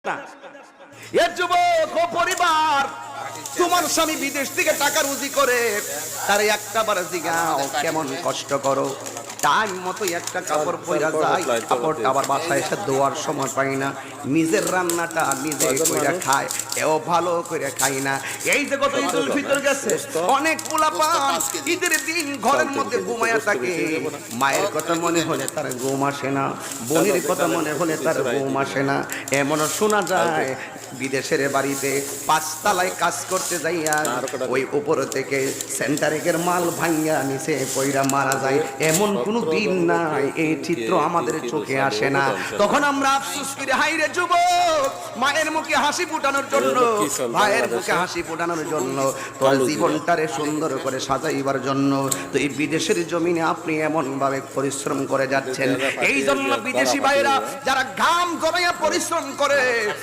না এ যুবক ও পরিবার, তোমার স্বামী বিদেশ থেকে টাকা রুজি করে, তার একটা বার জিগাও কেমন কষ্ট করো, টাইম মতো একটা কাপড় পইরা যায়, কাপড়টা আবার বাসায় এসে ধোয়ার সময় পাই না, নিজের রান্নাটা নিজে কইরা খায়, এও ভালো করে খাই না। এই যে গত ঈদুল ফিতর গেছে, অনেক পোলাপান ঈদের দিন ঘরের মধ্যে ঘুমায়া থাকে, মায়ের কথা মনে হলে তার ঘুম আসে না, বোনের কথা মনে হলে তার ঘুম আসে না। এমনও শোনা যায় বিদেশের বাড়িতে পাঁচতলায় কাজ করতে যাইয়া ওই উপর থেকে সেন্টারের মাল ভাঙ্গা নিচে পইরা মারা যায়, এমন কোনো দিন নাই এই চিত্র আমাদের চোখে আসে না। তখন আমরা আফসোস করি, হাই রে যুবক, মায়ের মুখে হাসি ফুটানোর জন্য, ভাইয়ের মুখে হাসি ফুটানোর জন্য, তোর জীবনটারে সুন্দর করে সাজাইবার জন্য তো এই বিদেশের জমিনে আপনি এমন ভাবে পরিশ্রম করে যাচ্ছেন। এই জন্য বিদেশি ভাইরা যারা ঘাম জমাইয়া পরিশ্রম করে